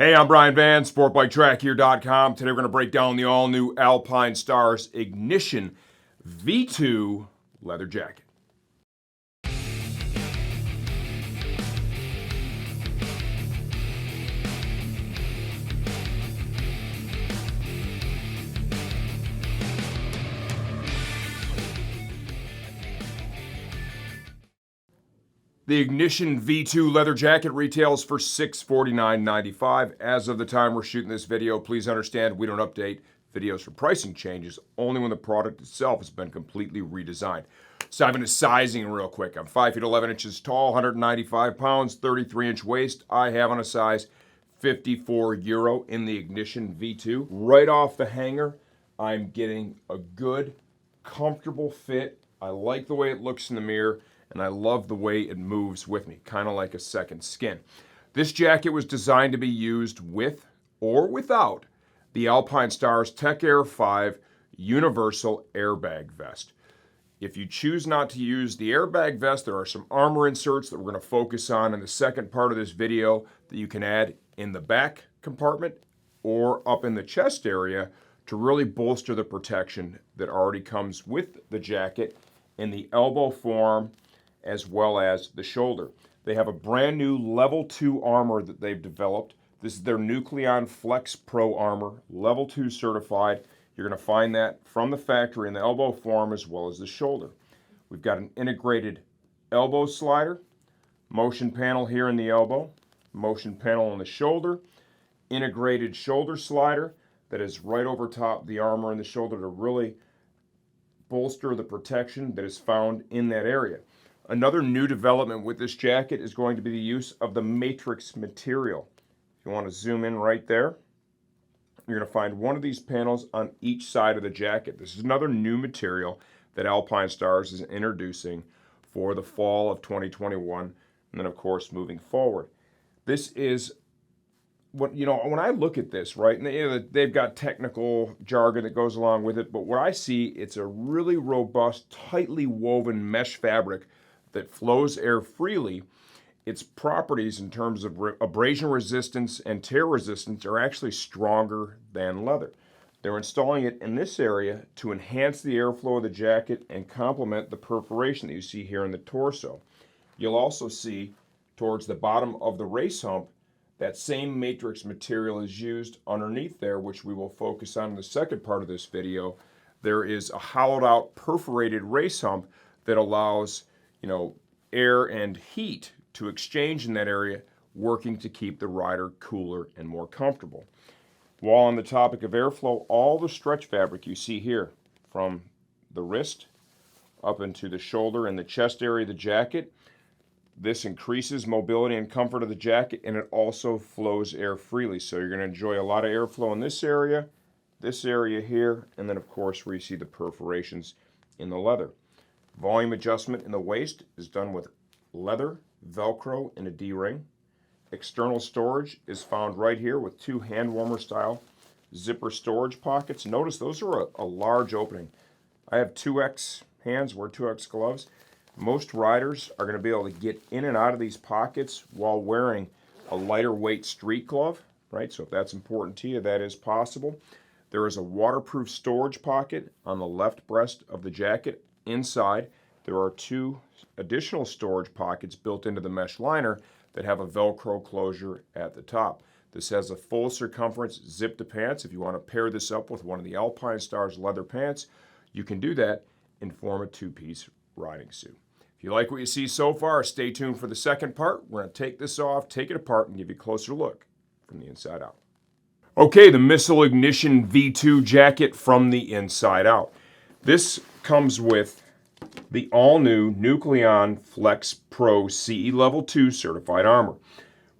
Hey, I'm Brian Van, SportBikeTrackHere.com. Today we're going to break down the all-new Alpinestars Ignition V2 leather jacket. The Ignition V2 leather jacket retails for $649.95. As of the time we're shooting this video, please understand we don't update videos for pricing changes, only when the product itself has been completely redesigned. Let's dive into sizing real quick. I'm 5 feet 11 inches tall, 195 pounds, 33-inch waist. I have on a size 54 Euro in the Ignition V2. Right off the hanger, I'm getting a good, comfortable fit. I like the way it looks in the mirror, and I love the way it moves with me, kind of like a second skin. This jacket was designed to be used with or without the Alpinestars Tech Air 5 Universal Airbag Vest. If you choose not to use the airbag vest, there are some armor inserts that we're going to focus on in the second part of this video that you can add in the back compartment or up in the chest area to really bolster the protection that already comes with the jacket in the elbow form as well as the shoulder. They have a brand new level 2 armor that they've developed. This is their Nucleon Flex Pro armor, level 2 certified. You're going to find that from the factory in the elbow form as well as the shoulder. We've got an integrated elbow slider, motion panel here in the elbow, motion panel on the shoulder, integrated shoulder slider that is right over top the armor in the shoulder to really bolster the protection that is found in that area. Another new development with this jacket is going to be the use of the matrix material. If you want to zoom in right there, you're going to find one of these panels on each side of the jacket. This is another new material that Alpinestars is introducing for the fall of 2021, and then of course moving forward. This is what, when I look at this, right, and they've got technical jargon that goes along with it, but what I see, it's a really robust, tightly woven mesh fabric that flows air freely. Its properties in terms of abrasion resistance and tear resistance are actually stronger than leather. They're installing it in this area to enhance the airflow of the jacket and complement the perforation that you see here in the torso. You'll also see towards the bottom of the race hump, that same matrix material is used underneath there, which we will focus on in the second part of this video. There is a hollowed out perforated race hump that allows air and heat to exchange in that area, working to keep the rider cooler and more comfortable. While on the topic of airflow, all the stretch fabric you see here, from the wrist up into the shoulder and the chest area of the jacket, this increases mobility and comfort of the jacket, and it also flows air freely. So you're going to enjoy a lot of airflow in this area here, and then of course where you see the perforations in the leather. Volume adjustment in the waist is done with leather, Velcro, and a D-ring. External storage is found right here with two hand warmer style zipper storage pockets. Notice those are a large opening. I have 2X hands, wear 2X gloves. Most riders are going to be able to get in and out of these pockets while wearing a lighter weight street glove, right? So if that's important to you, that is possible. There is a waterproof storage pocket on the left breast of the jacket. Inside, there are two additional storage pockets built into the mesh liner that have a Velcro closure at the top. This has a full circumference zip to pants. If you want to pair this up with one of the Alpinestars leather pants, you can do that and form a two-piece riding suit. If you like what you see so far, stay tuned for the second part. We're going to take this off, take it apart, and give you a closer look from the inside out. Okay, the Missile Ignition V2 jacket from the inside out. This comes with the all-new Nucleon Flex Pro CE Level 2 certified armor.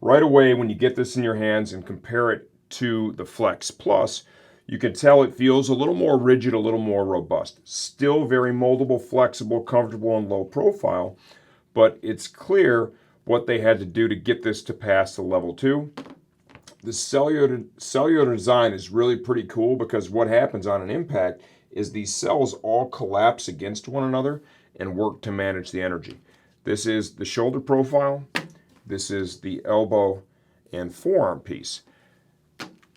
Right away, when you get this in your hands and compare it to the Flex Plus, you can tell it feels a little more rigid, a little more robust. Still very moldable, flexible, comfortable, and low profile, but it's clear what they had to do to get this to pass the Level 2. The cellular design is really pretty cool because what happens on an impact is these cells all collapse against one another and work to manage the energy. This is the shoulder profile. This is the elbow and forearm piece.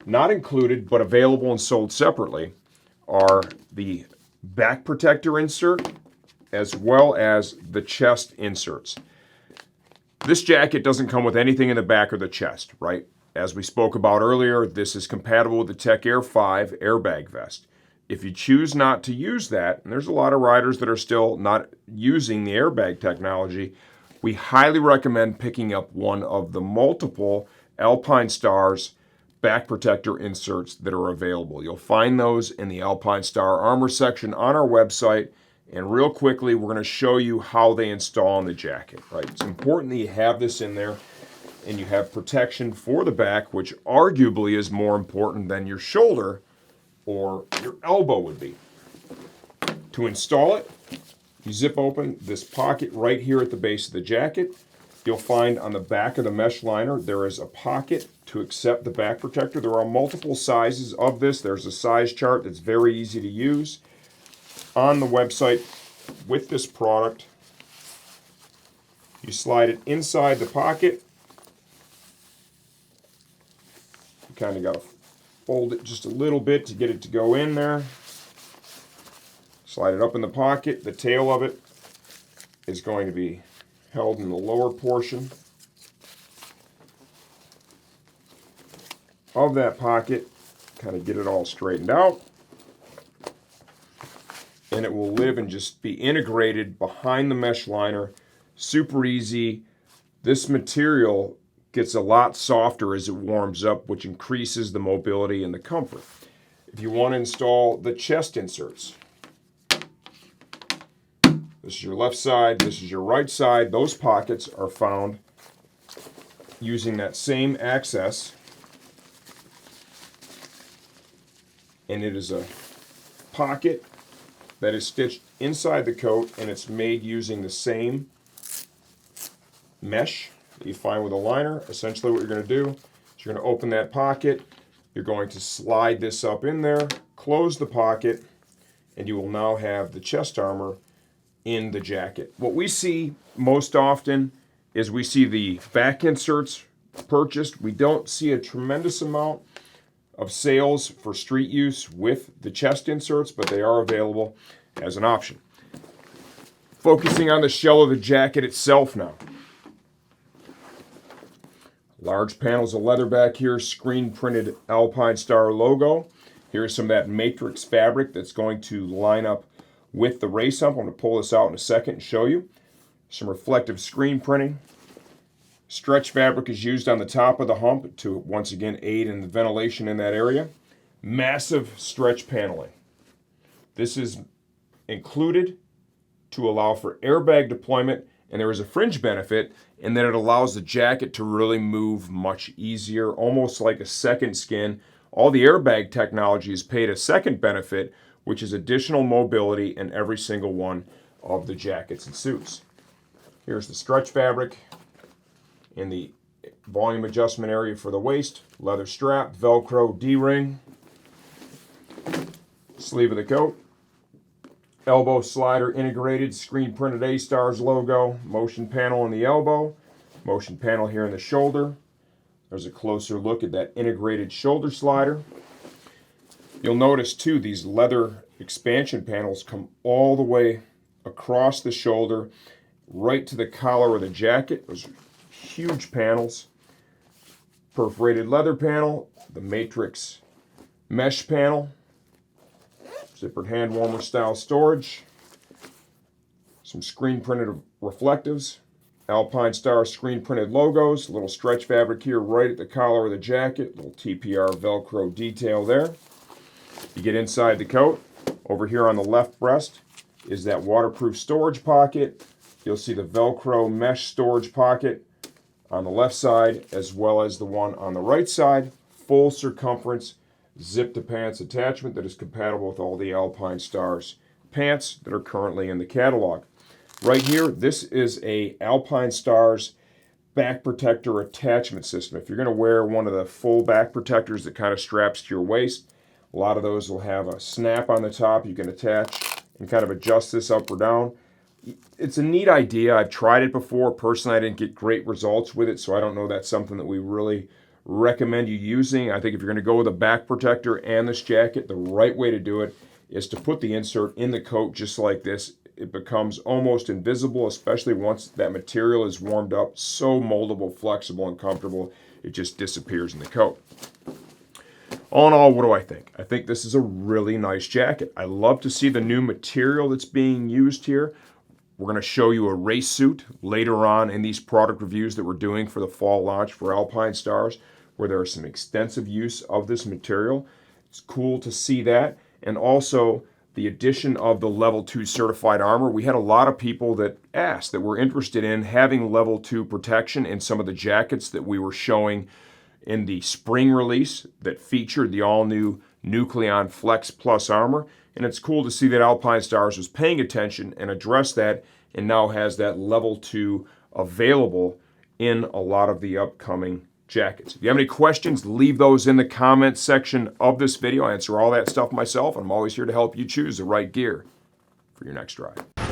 Not included, but available and sold separately, are the back protector insert as well as the chest inserts. This jacket doesn't come with anything in the back or the chest, right? As we spoke about earlier, this is compatible with the Tech Air 5 airbag vest. If you choose not to use that, and there's a lot of riders that are still not using the airbag technology, we highly recommend picking up one of the multiple Alpinestars back protector inserts that are available. You'll find those in the Alpinestar Armor section on our website. And real quickly, we're going to show you how they install on the jacket, right? It's important that you have this in there and you have protection for the back, which arguably is more important than your shoulder or your elbow would be. To install it, you zip open this pocket right here at the base of the jacket. You'll find on the back of the mesh liner there is a pocket to accept the back protector. There are multiple sizes of this. There's a size chart that's very easy to use on the website with this product. You slide it inside the pocket. You kind of got to fold it just a little bit to get it to go in there. Slide it up in the pocket. The tail of it is going to be held in the lower portion of that pocket. Kind of get it all straightened out. And it will live and just be integrated behind the mesh liner. Super easy. This material gets a lot softer as it warms up, which increases the mobility and the comfort. If you want to install the chest inserts, this is your left side, this is your right side. Those pockets are found using that same access. And it is a pocket that is stitched inside the coat, and it's made using the same mesh that you find with a liner. Essentially what you're going to do is you're going to open that pocket, you're going to slide this up in there, close the pocket, and you will now have the chest armor in the jacket. What we see most often is we see the back inserts purchased. We don't see a tremendous amount of sales for street use with the chest inserts, but they are available as an option. Focusing on the shell of the jacket itself now. Large panels of leather back here, screen printed Alpinestar logo. Here's some of that matrix fabric that's going to line up with the race hump. I'm going to pull this out in a second and show you. Some reflective screen printing. Stretch fabric is used on the top of the hump to once again aid in the ventilation in that area. Massive stretch paneling. This is included to allow for airbag deployment, and there is a fringe benefit in that it allows the jacket to really move much easier, almost like a second skin. All the airbag technology is paid a second benefit, which is additional mobility in every single one of the jackets and suits. Here's the stretch fabric in the volume adjustment area for the waist, leather strap, Velcro D-ring, sleeve of the coat, elbow slider integrated, screen printed A-Stars logo, motion panel in the elbow, motion panel here in the shoulder. There's a closer look at that integrated shoulder slider. You'll notice too, these leather expansion panels come all the way across the shoulder, right to the collar of the jacket. Those are huge panels. Perforated leather panel, the matrix mesh panel, zippered hand warmer style storage, some screen printed reflectives, Alpinestar screen printed logos, little stretch fabric here right at the collar of the jacket, little TPR Velcro detail there. You get inside the coat. Over here on the left breast is that waterproof storage pocket. You'll see the Velcro mesh storage pocket on the left side as well as the one on the right side. Full circumference zip to pants attachment that is compatible with all the Alpinestars pants that are currently in the catalog. Right here, this is a Alpinestars back protector attachment system. If you're going to wear one of the full back protectors that kind of straps to your waist, a lot of those will have a snap on the top you can attach and kind of adjust this up or down. It's a neat idea. I've tried it before. Personally, I didn't get great results with it, so I don't know that's something that we really recommend you using. I think if you're going to go with a back protector and this jacket, the right way to do it is to put the insert in the coat just like this. It becomes almost invisible, especially once that material is warmed up. So moldable, flexible, and comfortable. It just disappears in the coat. All in all, what do I think? I think this is a really nice jacket. I love to see the new material that's being used here. We're going to show you a race suit later on in these product reviews that we're doing for the fall launch for Alpinestars, where there is some extensive use of this material. It's cool to see that. And also the addition of the level 2 certified armor. We had a lot of people that asked, that were interested in having level 2 protection in some of the jackets that we were showing in the spring release that featured the all-new Nucleon Flex Plus armor. And it's cool to see that Alpinestars was paying attention and addressed that, and now has that level 2 available in a lot of the upcoming jackets. If you have any questions, leave those in the comments section of this video. I answer all that stuff myself, and I'm always here to help you choose the right gear for your next ride.